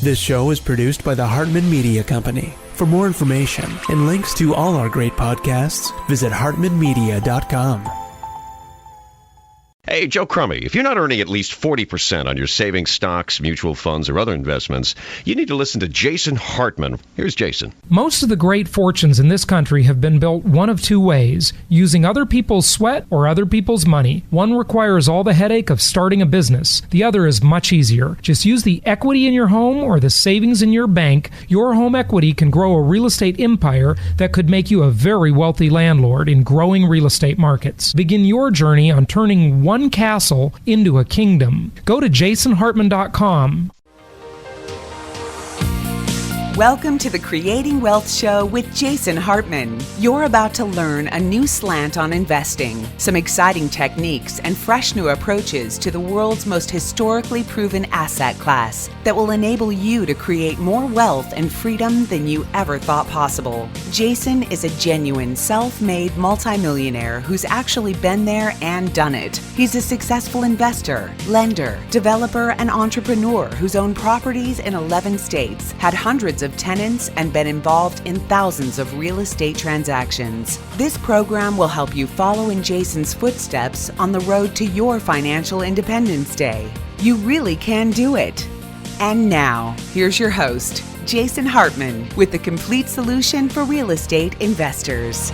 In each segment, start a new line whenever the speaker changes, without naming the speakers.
This show is produced by the Hartman Media Company. For more information and links to all our great podcasts, visit hartmanmedia.com.
Hey, Joe Crummy, if you're not earning at least 40% on your savings, stocks, mutual funds, or other investments, you need to listen to Jason Hartman. Here's Jason.
Most of the great fortunes in this country have been built one of two ways: using other people's sweat or other people's money. One requires all the headache of starting a business. The other is much easier. Just use the equity in your home or the savings in your bank. Your home equity can grow a real estate empire that could make you a very wealthy landlord in growing real estate markets. Begin your journey on turning one castle into a kingdom. Go to jasonhartman.com.
Welcome to the Creating Wealth Show with Jason Hartman. You're about to learn a new slant on investing, some exciting techniques, and fresh new approaches to the world's most historically proven asset class that will enable you to create more wealth and freedom than you ever thought possible. Jason is a genuine self-made multimillionaire who's actually been there and done it. He's a successful investor, lender, developer, and entrepreneur who's owned properties in 11 states, had hundreds of tenants, and been involved in thousands of real estate transactions. This program will help you follow in Jason's footsteps on the road to your financial independence day. You really can do it. And now, here's your host, Jason Hartman, with the complete solution for real estate investors.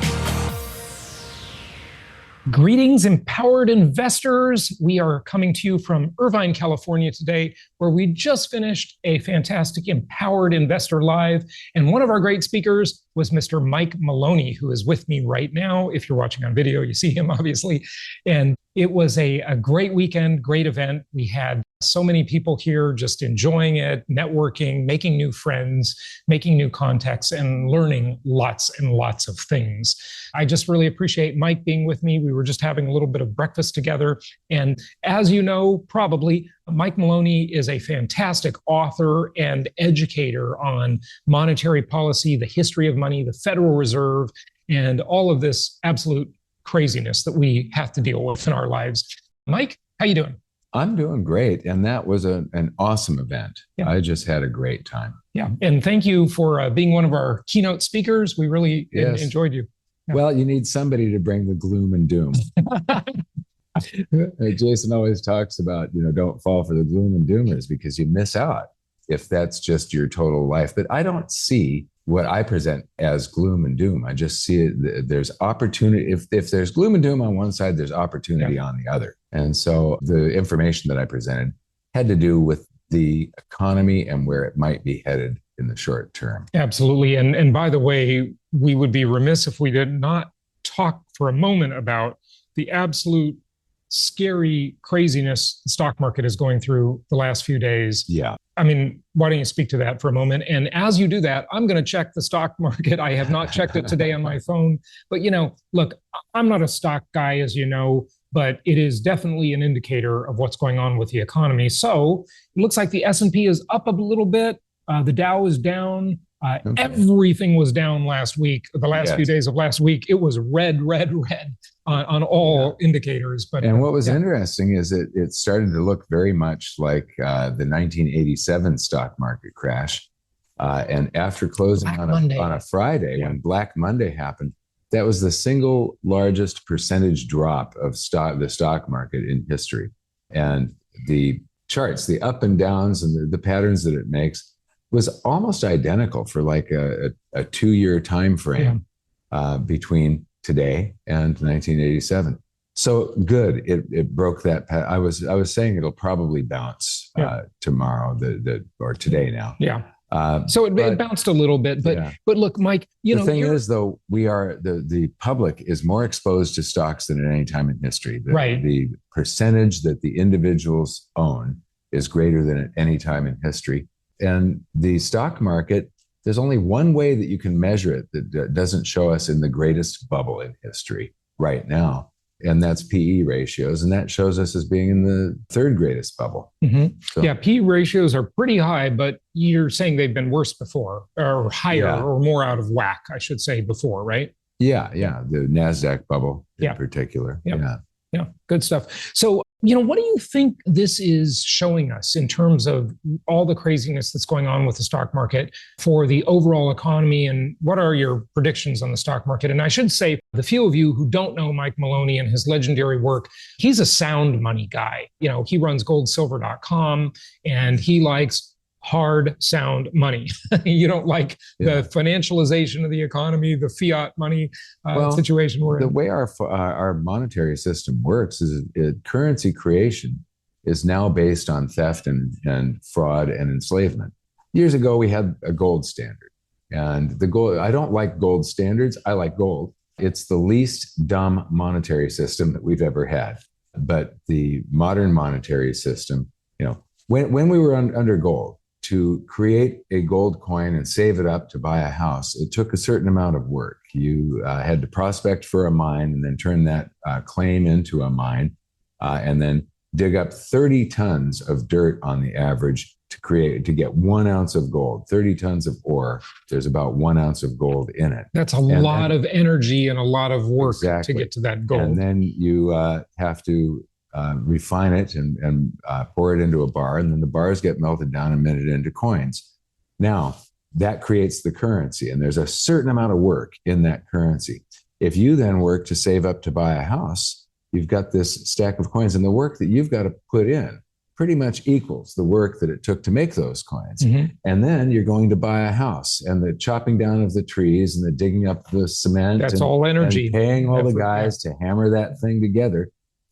Greetings, empowered investors. We are coming to you from Irvine, California today, where we just finished a fantastic Empowered Investor Live. And one of our great speakers was Mr. Mike Maloney, who is with me right now. If you're watching on video, you see him, obviously. And it was a great weekend, great event. We had so many people here just enjoying it, networking, making new friends, making new contacts, and learning lots and lots of things. I just really appreciate Mike being with me. We were just having a little bit of breakfast together. And as you know, probably, Mike Maloney is a fantastic author and educator on monetary policy, the history of money, the Federal Reserve, and all of this absolute craziness that we have to deal with in our lives. Mike, how you doing?
I'm doing great. And that was an awesome event.
Yeah.
I just had a great time.
Yeah. And thank you for being one of our keynote speakers. We really enjoyed you. Yeah.
Well, you need somebody to bring the gloom and doom. Jason always talks about, don't fall for the gloom and doomers because you miss out if that's just your total life. But I don't see what I present as gloom and doom. I just see it. There's opportunity. If there's gloom and doom on one side, there's opportunity on the other. And so the information that I presented had to do with the economy and where it might be headed in the short term. Absolutely.
And by the way, we would be remiss if we did not talk for a moment about the absolute scary craziness the stock market is going through the last few days.
Yeah.
I mean, why don't you speak to that for a moment? And as you do that, I'm going to check the stock market. I have not checked it today on my phone. But, look, I'm not a stock guy, as you know, but it is definitely an indicator of what's going on with the economy. So it looks like the S&P is up a little bit. The Dow is down. Okay. Everything was down last week. The last few days of last week, it was red on all indicators. But
what was interesting is it started to look very much like the 1987 stock market crash. And after closing on a Friday, when Black Monday happened, that was the single largest percentage drop of the stock market in history. And the charts, the up and downs and the patterns that it makes, was almost identical for like a 2-year time frame between today and 1987. So good, it broke that. I was saying it'll probably bounce tomorrow, or today now.
Yeah. So it bounced a little bit, but look, Mike,
the thing is, though, the public is more exposed to stocks than at any time in history. The percentage that the individuals own is greater than at any time in history. And the stock market, there's only one way that you can measure it that doesn't show us in the greatest bubble in history right now. And that's PE ratios. And that shows us as being in the third greatest bubble.
Mm-hmm. So, PE ratios are pretty high, but you're saying they've been worse before, or higher, or more out of whack, I should say, before, right?
Yeah. The NASDAQ bubble in particular.
Yeah, good stuff. So What do you think this is showing us in terms of all the craziness that's going on with the stock market for the overall economy? And what are your predictions on the stock market? And I should say, the few of you who don't know Mike Maloney and his legendary work, he's a sound money guy. He runs goldsilver.com and he likes hard, sound money. You don't like the financialization of the economy, the fiat money situation we're in.
The way our monetary system works is currency creation is now based on theft and fraud and enslavement. Years ago, we had a gold standard. And the gold, I don't like gold standards. I like gold. It's the least dumb monetary system that we've ever had. But the modern monetary system, when we were under gold, to create a gold coin and save it up to buy a house, it took a certain amount of work. You had to prospect for a mine and then turn that claim into a mine and then dig up 30 tons of dirt on the average to get 1 ounce of gold. 30 tons of ore, there's about 1 ounce of gold in it.
That's a lot of energy and a lot of work
exactly.
to get to that gold.
And then you have to refine it and pour it into a bar, and then the bars get melted down and minted into coins. Now, that creates the currency, and there's a certain amount of work in that currency. If you then work to save up to buy a house, you've got this stack of coins, and the work that you've got to put in pretty much equals the work that it took to make those coins. Mm-hmm. And then you're going to buy a house, and the chopping down of the trees and the digging up the cement.
That's all energy.
And paying all the guys to hammer that thing together.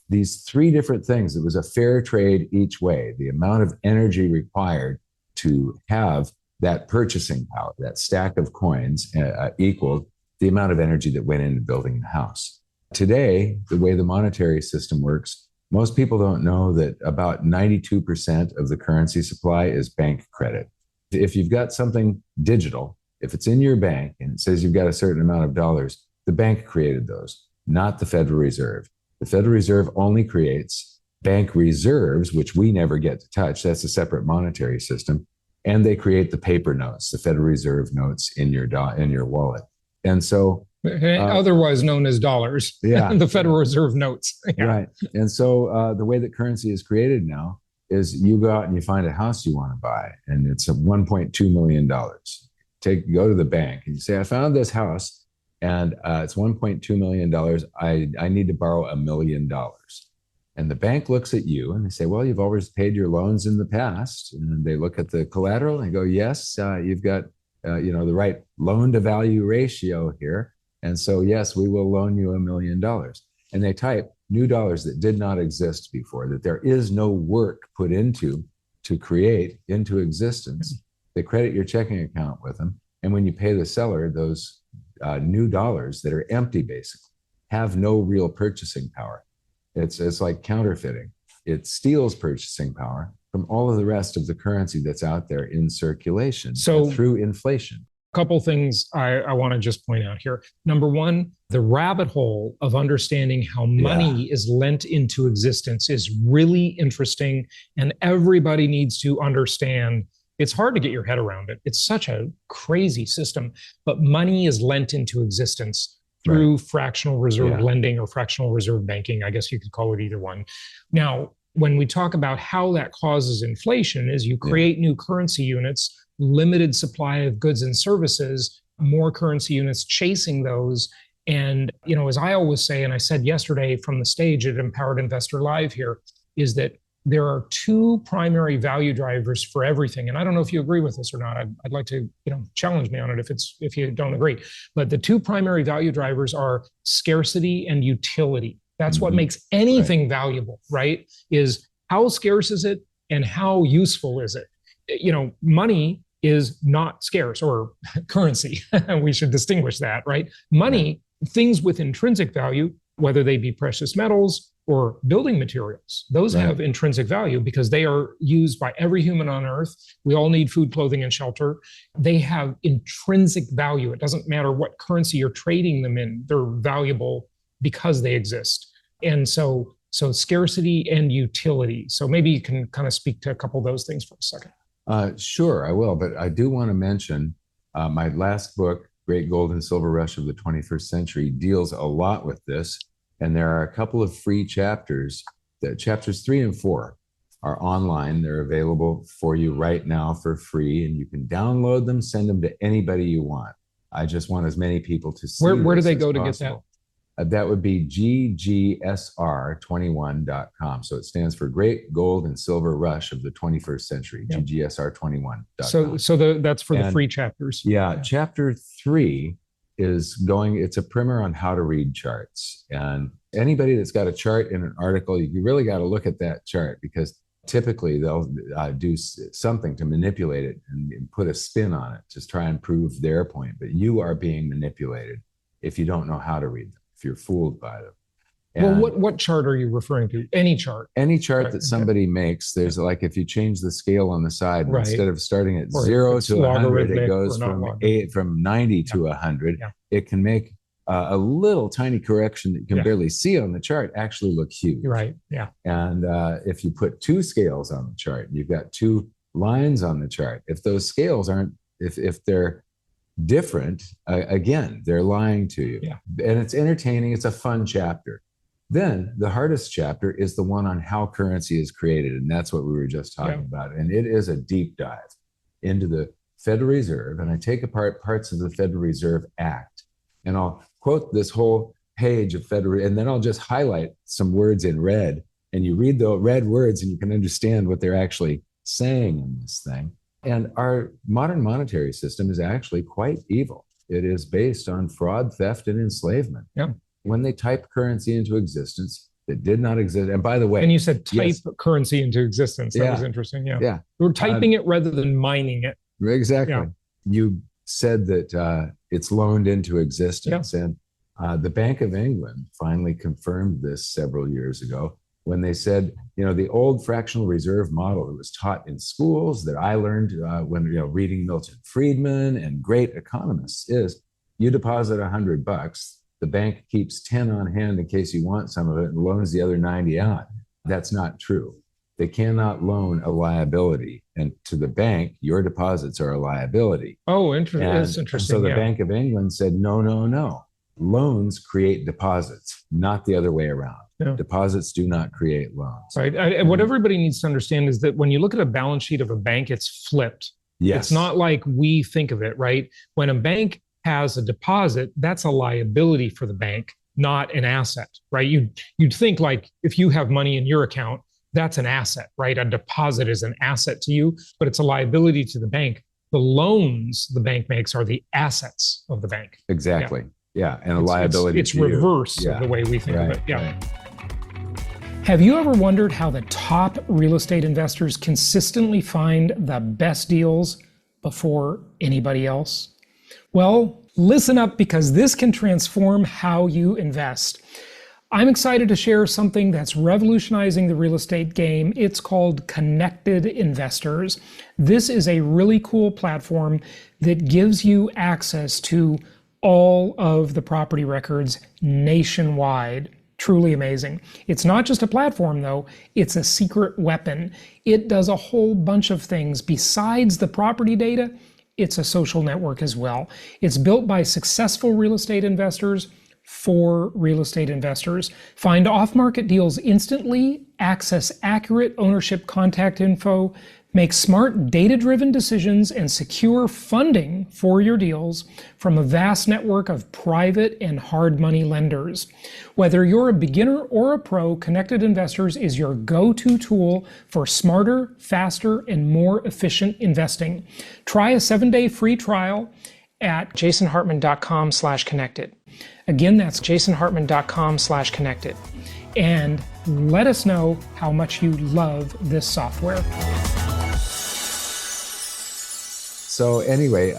These three different things, it was a fair trade each way. The amount of energy required to have that purchasing power, that stack of coins equaled the amount of energy that went into building the house. Today, the way the monetary system works, most people don't know that about 92% of the currency supply is bank credit. If you've got something digital, if it's in your bank and it says you've got a certain amount of dollars, the bank created those, not the Federal Reserve. The Federal Reserve only creates bank reserves, which we never get to touch. That's a separate monetary system. And they create the paper notes, the Federal Reserve notes in your wallet. And so
otherwise known as dollars, the Federal Reserve notes.
Right. And so the way that currency is created now is you go out and you find a house you want to buy, and it's $1.2 million. Go to the bank and you say, I found this house. And it's $1.2 million. I need to borrow $1 million. And the bank looks at you and they say, well, you've always paid your loans in the past. And they look at the collateral and go, yes, you've got the right loan to value ratio here. And so, yes, we will loan you $1 million. And they type new dollars that did not exist before, that there is no work put into to create into existence. They credit your checking account with them. And when you pay the seller, those new dollars that are empty, basically, have no real purchasing power. It's like counterfeiting. It steals purchasing power from all of the rest of the currency that's out there in circulation through inflation.
A couple things I want to just point out here. Number one, the rabbit hole of understanding how money is lent into existence is really interesting, and everybody needs to understand. It's hard to get your head around it. It's such a crazy system, but money is lent into existence through fractional reserve lending or fractional reserve banking. I guess you could call it either one. Now, when we talk about how that causes inflation is you create new currency units, limited supply of goods and services, more currency units chasing those. And, as I always say, and I said yesterday from the stage at Empowered Investor Live here, is that there are two primary value drivers for everything. And I don't know if you agree with this or not. I'd like to, challenge me on it if you don't agree. But the two primary value drivers are scarcity and utility. That's what makes anything valuable, right? Is how scarce is it and how useful is it? Money is not scarce, or currency. We should distinguish that, right? Money, things with intrinsic value, whether they be precious metals or building materials, those have intrinsic value because they are used by every human on earth. We all need food, clothing, and shelter. They have intrinsic value. It doesn't matter what currency you're trading them in. They're valuable because they exist. And so scarcity and utility. So maybe you can kind of speak to a couple of those things for a second.
Sure, I will. But I do want to mention my last book, Great Gold and Silver Rush of the 21st Century, deals a lot with this. And there are a couple of free chapters The chapters 3 and 4 are online. They're available for you right now for free, and you can download them, send them to anybody you want. I just want as many people to see.
Where do they go to get that?
That would be ggsr21.com. So it stands for Great Gold and Silver Rush of the 21st Century, ggsr21.com.
So that's for the free chapters.
Yeah, chapter 3 is it's a primer on how to read charts. And anybody that's got a chart in an article, you really got to look at that chart, because typically they'll do something to manipulate it and put a spin on it to try and prove their point. But you are being manipulated if you don't know how to read them, if you're fooled by them. And
well, what chart are you referring to? Any chart?
Any chart that somebody makes, there's like, if you change the scale on the side, instead of starting at 0 to 100, it goes from 90 to 100. Yeah. It can make a little tiny correction that you can barely see on the chart actually look huge.
Right. Yeah.
And if you put 2 scales on the chart, you've got 2 lines on the chart. If those scales aren't, if they're different, again, they're lying to you.
Yeah.
And it's entertaining. It's a fun chapter. Then the hardest chapter is the one on how currency is created. And that's what we were just talking about. And it is a deep dive into the Federal Reserve. And I take apart parts of the Federal Reserve Act, and I'll quote this whole page of Federal, and then I'll just highlight some words in red. And you read the red words and you can understand what they're actually saying in this thing. And our modern monetary system is actually quite evil. It is based on fraud, theft, and enslavement.
Yeah.
When they type currency into existence that did not exist, and by the way,
and you said type currency into existence. That was interesting. Yeah.
Yeah.
We're typing it rather than mining it.
Exactly. Yeah. You said that it's loaned into existence. And the Bank of England finally confirmed this several years ago when they said, the old fractional reserve model that was taught in schools that I learned when reading Milton Friedman and great economists is, you deposit $100, the bank keeps 10 on hand in case you want some of it and loans the other 90 out. That's not true. They cannot loan a liability, and to the bank, your deposits are a liability.
Oh, interesting. That's interesting.
So the Bank of England said, no. Loans create deposits, not the other way around. Yeah. Deposits do not create loans.
Right. What everybody needs to understand is that when you look at a balance sheet of a bank, it's flipped.
Yes.
It's not like we think of it, right? When a bank has a deposit, that's a liability for the bank, not an asset, right? You'd think like if you have money in your account, that's an asset, right? A deposit is an asset to you, but it's a liability to the bank. The loans the bank makes are the assets of the bank.
Exactly. Yeah. And a liability.
It's reverse of the way we think of it. Yeah. Right. Have you ever wondered how the top real estate investors consistently find the best deals before anybody else? Well, listen up, because this can transform how you invest. I'm excited to share something that's revolutionizing the real estate game. It's called Connected Investors. This is a really cool platform that gives you access to all of the property records nationwide. Truly amazing. It's not just a platform, though. It's a secret weapon. It does a whole bunch of things besides the property data. It's a social network as well. It's built by successful real estate investors for real estate investors. Find off-market deals instantly, access accurate ownership contact info, make smart data-driven decisions, and secure funding for your deals from a vast network of private and hard money lenders. Whether you're a beginner or a pro, Connected Investors is your go-to tool for smarter, faster, and more efficient investing. Try a 7-day free trial at jasonhartman.com/connected. Again, that's jasonhartman.com/connected. And let us know how much you love this software.
So anyway,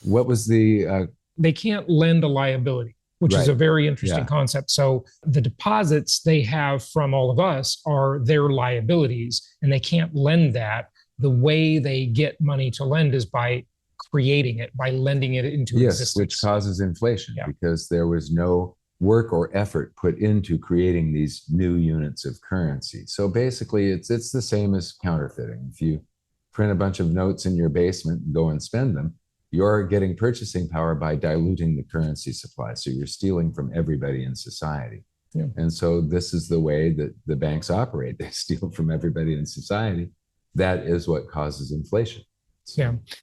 what was the...
They can't lend a liability, which is a very interesting concept. So the deposits they have from all of us are their liabilities, and they can't lend that. The way they get money to lend is by creating it, by lending it into existence.
Which causes inflation because there was no work or effort put into creating these new units of currency. So basically, it's the same as counterfeiting. If you print a bunch of notes in your basement and go and spend them, you're getting purchasing power by diluting the currency supply. So you're stealing from everybody in society.
Yeah.
And so this is the way that the banks operate. They steal from everybody in society. That is what causes inflation.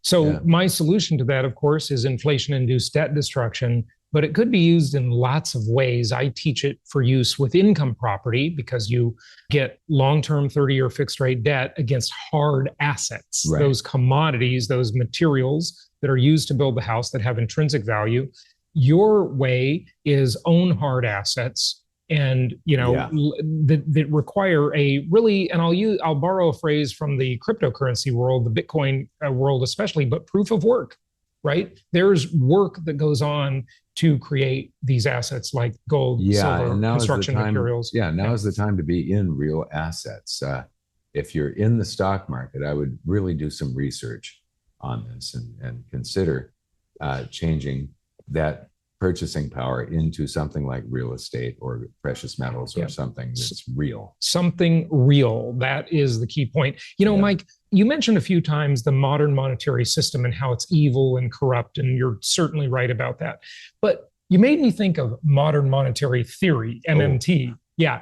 So my solution to that, of course, is inflation-induced debt destruction, but it could be used in lots of ways. I teach it for use with income property because you get long-term 30-year fixed-rate debt against hard assets, those commodities, those materials that are used to build the house that have intrinsic value. Your way is own hard assets and that require a really, and I'll borrow a phrase from the cryptocurrency world, the Bitcoin world especially, but proof of work, right? There's work that goes on to create these assets like gold, silver, construction materials.
Now is the time to be in real assets. If you're in the stock market, I would really do some research on this and consider changing that purchasing power into something like real estate or precious metals or something that's real.
Something real. That is the key point. Mike, you mentioned a few times the modern monetary system and how it's evil and corrupt, and you're certainly right about that. But you made me think of modern monetary theory, MMT.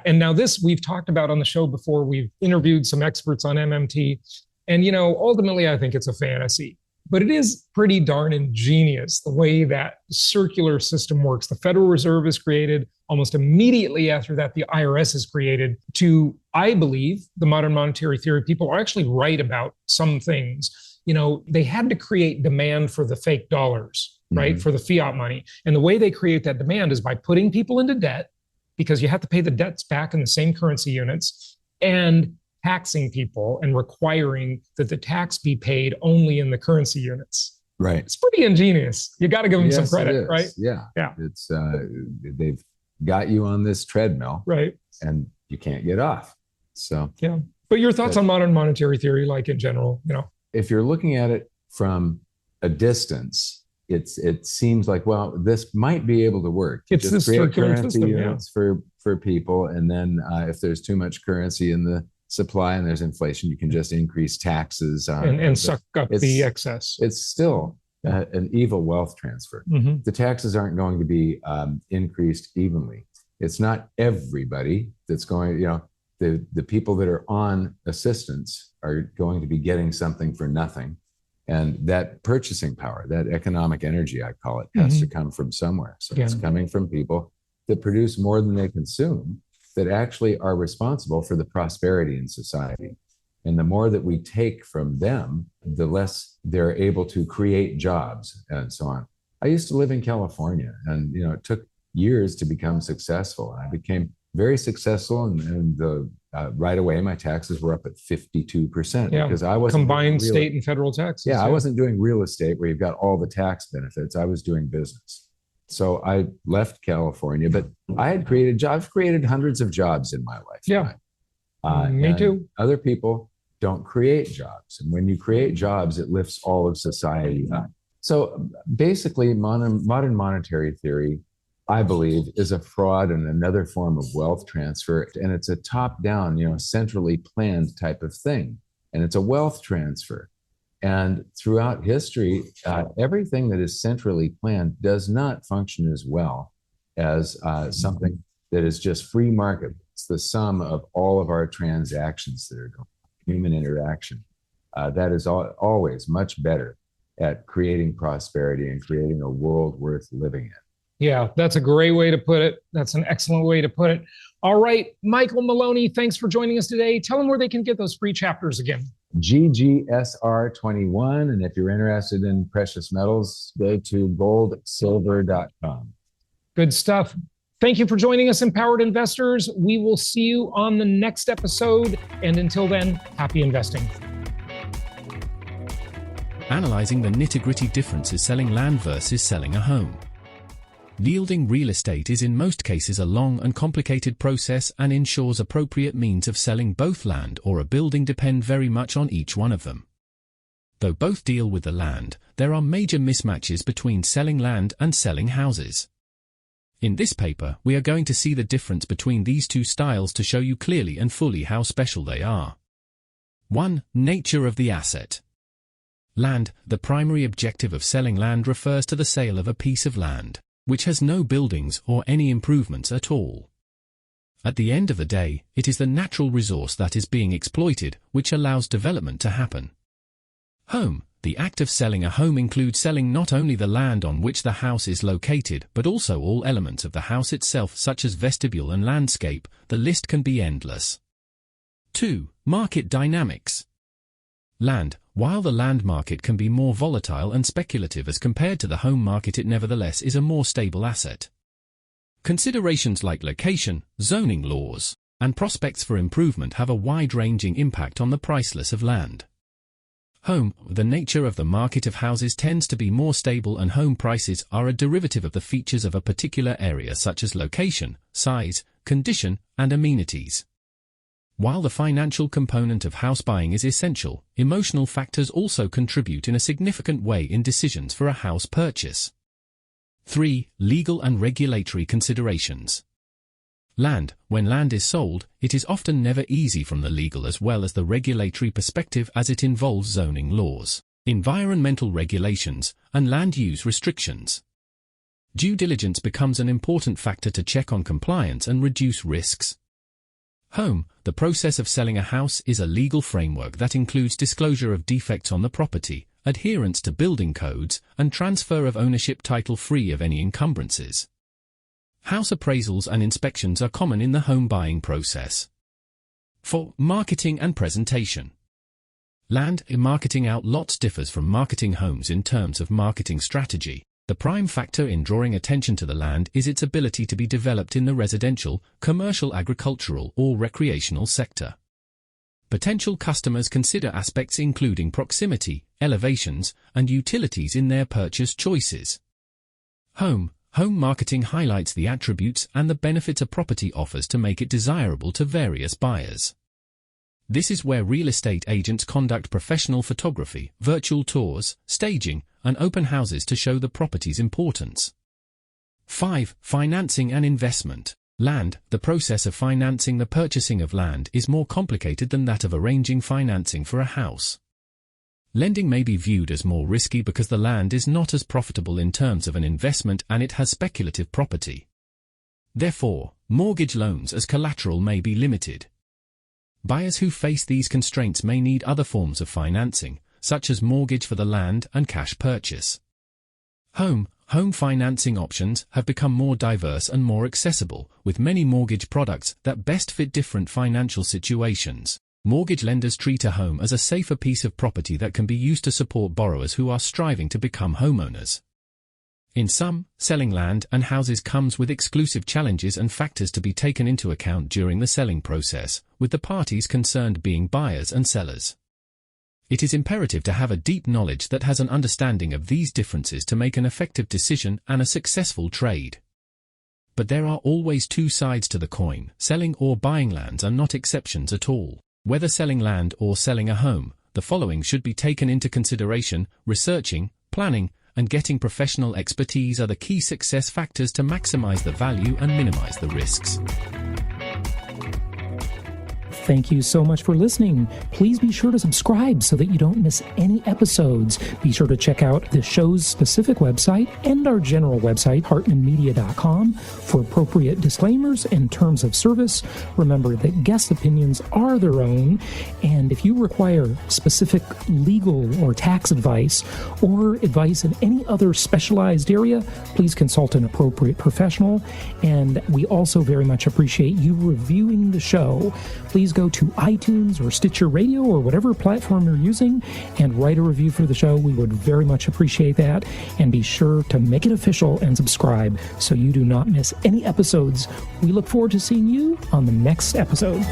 And now this we've talked about on the show before. We've interviewed some experts on MMT. And, ultimately, I think it's a fantasy. But it is pretty darn ingenious the way that circular system works. The Federal Reserve is created. Almost immediately after that, the IRS is created to, I believe, the modern monetary theory people are actually right about some things. They had to create demand for the fake dollars, right? For the fiat money. And the way they create that demand is by putting people into debt, because you have to pay the debts back in the same currency units, and taxing people and requiring that the tax be paid only in the currency units.
Right.
It's pretty ingenious. You got to give them some credit, right?
Yeah. It's they've got you on this treadmill,
right? And
you can't get off. So
But your thoughts on modern monetary theory, like in general,
if you're looking at it from a distance, it seems like, well, this might be able to work.
It's this circular system,
units for people, and then if there's too much currency in the supply and there's inflation, you can just increase taxes
and suck up the excess.
It's still an evil wealth transfer. The taxes aren't going to be increased evenly. It's not everybody that's going, the people that are on assistance are going to be getting something for nothing. And that purchasing power, that economic energy, I call it, has to come from somewhere. So it's coming from people that produce more than they consume, that actually are responsible for the prosperity in society. And the more that we take from them, the less they're able to create jobs and so on. I used to live in California, and it took years to become successful. I became very successful, and right away my taxes were up at 52% because I wasn't
combined state and federal taxes.
I wasn't doing real estate where you've got all the tax benefits. I was doing business. So I left California, but I had created jobs, created hundreds of jobs in my life.
Me too.
Other people don't create jobs. And when you create jobs, it lifts all of society up. So basically, modern monetary theory, I believe, is a fraud and another form of wealth transfer. And it's a top-down, centrally planned type of thing. And it's a wealth transfer. And throughout history, everything that is centrally planned does not function as well as something that is just free market. It's the sum of all of our transactions that are going on, human interaction. That is always much better at creating prosperity and creating a world worth living in.
Yeah, that's a great way to put it. That's an excellent way to put it. All right, Michael Maloney, thanks for joining us today. Tell them where they can get those free chapters again.
GGSR21. And if you're interested in precious metals, go to goldsilver.com.
Good stuff. Thank you for joining us, Empowered Investors. We will see you on the next episode. And until then, happy investing.
Analyzing the nitty-gritty differences selling land versus selling a home. Yielding real estate is in most cases a long and complicated process and ensures appropriate means of selling both land or a building depend very much on each one of them. Though both deal with the land, there are major mismatches between selling land and selling houses. In this paper, we are going to see the difference between these two styles to show you clearly and fully how special they are. 1. Nature of the asset. Land. The primary objective of selling land refers to the sale of a piece of land, which has no buildings or any improvements at all. At the end of the day, it is the natural resource that is being exploited which allows development to happen. Home. The act of selling a home includes selling not only the land on which the house is located, but also all elements of the house itself, such as vestibule and landscape. The list can be endless. 2. Market dynamics. Land. While the land market can be more volatile and speculative as compared to the home market, it nevertheless is a more stable asset. Considerations like location, zoning laws, and prospects for improvement have a wide-ranging impact on the price list of land. Home. The nature of the market of houses tends to be more stable, and home prices are a derivative of the features of a particular area, such as location, size, condition, and amenities. While the financial component of house buying is essential, emotional factors also contribute in a significant way in decisions for a house purchase. 3. Legal and regulatory considerations. Land. When land is sold, it is often never easy from the legal as well as the regulatory perspective, as it involves zoning laws, environmental regulations, and land use restrictions. Due diligence becomes an important factor to check on compliance and reduce risks. Home. The process of selling a house is a legal framework that includes disclosure of defects on the property, adherence to building codes, and transfer of ownership title free of any encumbrances. House appraisals and inspections are common in the home buying process. 4. Marketing and presentation. Land. Marketing out lots differs from marketing homes in terms of marketing strategy. The prime factor in drawing attention to the land is its ability to be developed in the residential, commercial, agricultural, or recreational sector. Potential customers consider aspects including proximity, elevations, and utilities in their purchase choices. Home. Home marketing highlights the attributes and the benefits a property offers to make it desirable to various buyers. This is where real estate agents conduct professional photography, virtual tours, staging, and open houses to show the property's importance. 5. Financing and investment. Land. The process of financing the purchasing of land is more complicated than that of arranging financing for a house. Lending may be viewed as more risky because the land is not as profitable in terms of an investment and it has speculative property. Therefore, mortgage loans as collateral may be limited. Buyers who face these constraints may need other forms of financing, such as mortgage for the land and cash purchase. Home financing options have become more diverse and more accessible, with many mortgage products that best fit different financial situations. Mortgage lenders treat a home as a safer piece of property that can be used to support borrowers who are striving to become homeowners. In sum, selling land and houses comes with exclusive challenges and factors to be taken into account during the selling process, with the parties concerned being buyers and sellers. It is imperative to have a deep knowledge that has an understanding of these differences to make an effective decision and a successful trade. But there are always two sides to the coin. Selling or buying lands are not exceptions at all. Whether selling land or selling a home, the following should be taken into consideration: researching, planning, and getting professional expertise are the key success factors to maximize the value and minimize the risks.
Thank you so much for listening. Please be sure to subscribe so that you don't miss any episodes. Be sure to check out the show's specific website and our general website, hartmanmedia.com, for appropriate disclaimers and terms of service. Remember that guest opinions are their own, and if you require specific legal or tax advice or advice in any other specialized area, please consult an appropriate professional. And we also very much appreciate you reviewing the show. Please go to iTunes or Stitcher Radio or whatever platform you're using and write a review for the show. We would very much appreciate that. And be sure to make it official and subscribe so you do not miss any episodes. We look forward to seeing you on the next episode.